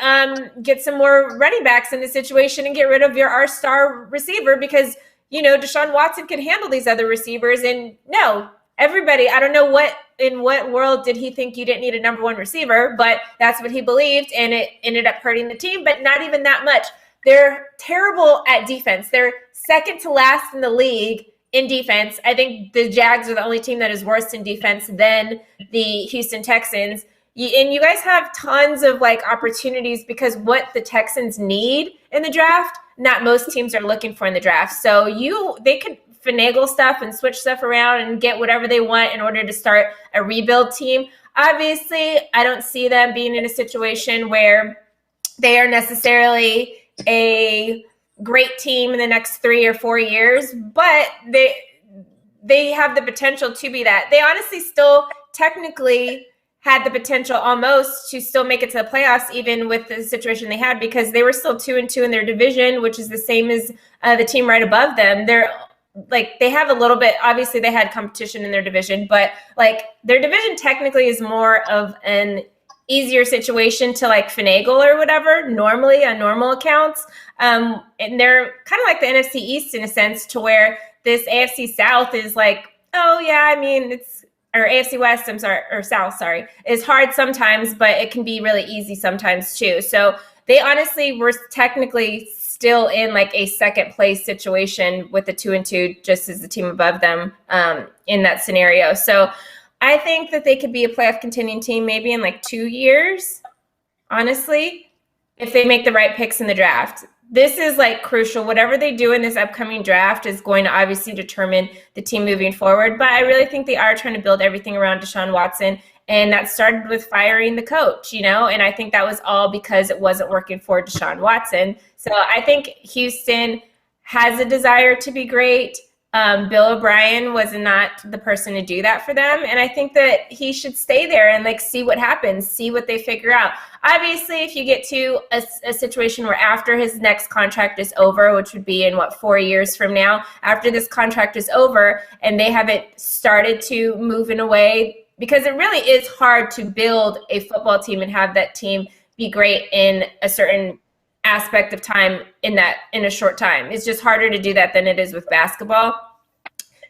Speaker 3: get some more running backs in the situation and get rid of our star receiver because, Deshaun Watson can handle these other receivers. And no, everybody, I don't know in what world did he think you didn't need a number one receiver, but that's what he believed, and it ended up hurting the team, but not even that much. They're terrible at defense. They're second to last in the league in defense. I think the Jags are the only team that is worse in defense than the Houston Texans. And you guys have tons of opportunities because what the Texans need in the draft, not most teams are looking for in the draft. So they could finagle stuff and switch stuff around and get whatever they want in order to start a rebuild team. Obviously, I don't see them being in a situation where they are necessarily a great team in the next 3 or 4 years, but they have the potential to be that. They honestly still technically had the potential almost to still make it to the playoffs, even with the situation they had, because they were still 2-2 in their division, which is the same as the team right above them. They have a little bit, obviously they had competition in their division, but their division technically is more of an easier situation to finagle or whatever, normally on normal accounts. And they're kind of like the NFC East in a sense, to where this AFC South is or AFC West, or South, is hard sometimes, but it can be really easy sometimes too. So they honestly were technically still in a second place situation with the 2-2, just as the team above them in that scenario. So I think that they could be a playoff contending team maybe in 2 years, honestly, if they make the right picks in the draft. This is crucial. Whatever they do in this upcoming draft is going to obviously determine the team moving forward. But I really think they are trying to build everything around Deshaun Watson. And that started with firing the coach, and I think that was all because it wasn't working for Deshaun Watson. So I think Houston has a desire to be great. Bill O'Brien was not the person to do that for them. And I think that he should stay there and see what happens, see what they figure out. Obviously, if you get to a situation where after his next contract is over, which would be in 4 years from now, after this contract is over and they haven't started to move in a way, because it really is hard to build a football team and have that team be great in a certain aspect of time in a short time. It's just harder to do that than it is with basketball.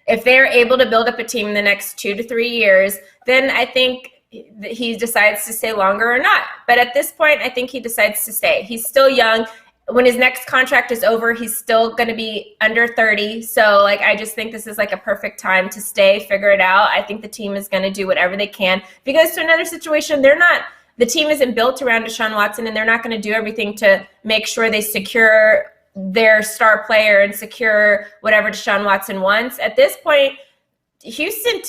Speaker 3: If they're able to build up a team in the next 2 to 3 years, then I think he decides to stay longer or not. But at this point, I think he decides to stay. He's still young. When his next contract is over, he's still going to be under 30. So I just think this is a perfect time to stay, figure it out. I think the team is going to do whatever they can. If he goes to another situation, the team isn't built around Deshaun Watson, and they're not going to do everything to make sure they secure their star player and secure whatever Deshaun Watson wants. At this point, Houston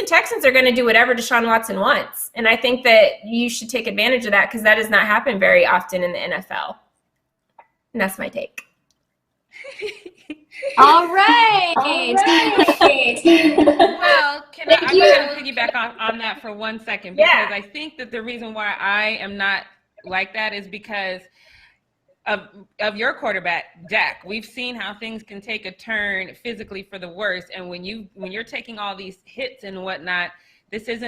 Speaker 3: Texans are going to do whatever Deshaun Watson wants. And I think that you should take advantage of that because that does not happen very often in the NFL. And that's my take.
Speaker 1: All right.
Speaker 2: Well, I'm going to piggyback on that for 1 second, because I think that the reason why I am not like that is because of your quarterback, Dak. We've seen how things can take a turn physically for the worse, and when you're taking all these hits and whatnot, this is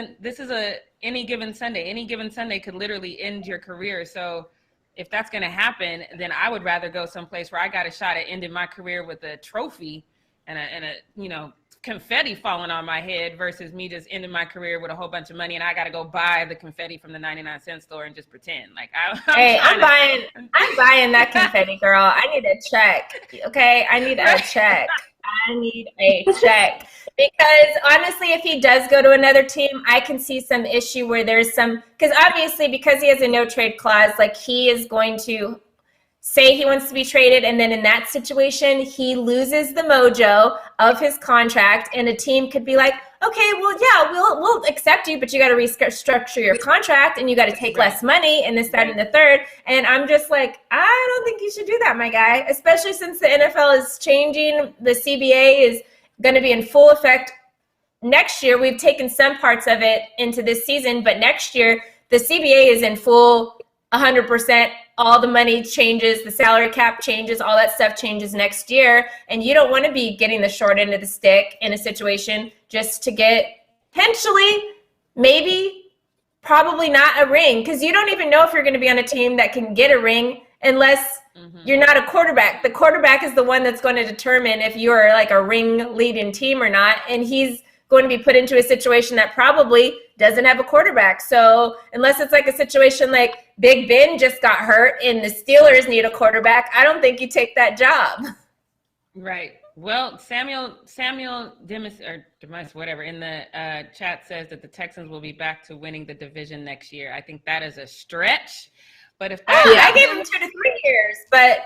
Speaker 2: any given Sunday. Any given Sunday could literally end your career. So if that's going to happen, then I would rather go someplace where I got a shot at ending my career with a trophy and a confetti falling on my head versus me just ending my career with a whole bunch of money and I got to go buy the confetti from the 99-cent store and just pretend. I'm
Speaker 3: buying that confetti, girl. I need a check. Okay, I need a check. Because honestly, if he does go to another team, I can see some issue where there's some, because obviously because he has a no trade clause, he is going to say he wants to be traded, and then in that situation, he loses the mojo of his contract, and a team could be like, okay, well, yeah, we'll accept you, but you got to restructure your contract, and you got to take less money, and this, that, and the third. And I'm just I don't think you should do that, my guy, especially since the NFL is changing. The CBA is going to be in full effect next year. We've taken some parts of it into this season, but next year, the CBA is in full 100%. All the money changes, the salary cap changes, all that stuff changes next year. And you don't want to be getting the short end of the stick in a situation just to get potentially, maybe, probably not a ring. Because you don't even know if you're going to be on a team that can get a ring unless you're not a quarterback. The quarterback is the one that's going to determine if you are like a ring leading team or not. And he's going to be put into a situation that probably doesn't have a quarterback. So unless it's like a situation like Big Ben just got hurt and the Steelers need a quarterback, I don't think you take that job.
Speaker 2: Right. Well, Samuel Demis, whatever, in the chat says that the Texans will be back to winning the division next year. I think that is a stretch. But if that
Speaker 3: I gave him 2 to 3 years, but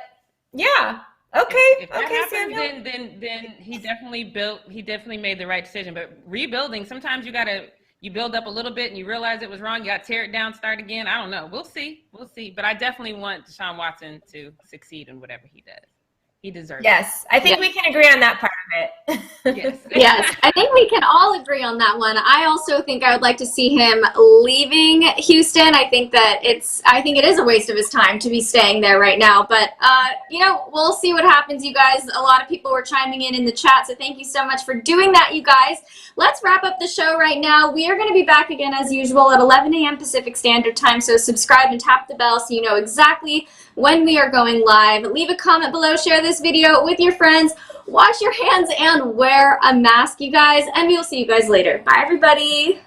Speaker 3: yeah. Okay.
Speaker 2: If that happens, then he definitely made the right decision. But rebuilding, sometimes you build up a little bit and you realize it was wrong. You got to tear it down, start again. I don't know. We'll see. But I definitely want Deshaun Watson to succeed in whatever he does. He deserves it.
Speaker 3: Yes, I think we can agree on that part of
Speaker 2: it. Yes.
Speaker 1: Yes, I think we can all agree on that one. I also think I would like to see him leaving Houston. I think it is a waste of his time to be staying there right now. But, we'll see what happens, you guys. A lot of people were chiming in the chat, so thank you so much for doing that, you guys. Let's wrap up the show right now. We are going to be back again as usual at 11 a.m. Pacific Standard Time, so subscribe and tap the bell so you know exactly when we are going live. Leave a comment below, share this video with your friends, wash your hands, and wear a mask, you guys, and we will see you guys later. Bye, everybody.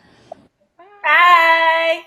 Speaker 3: Bye.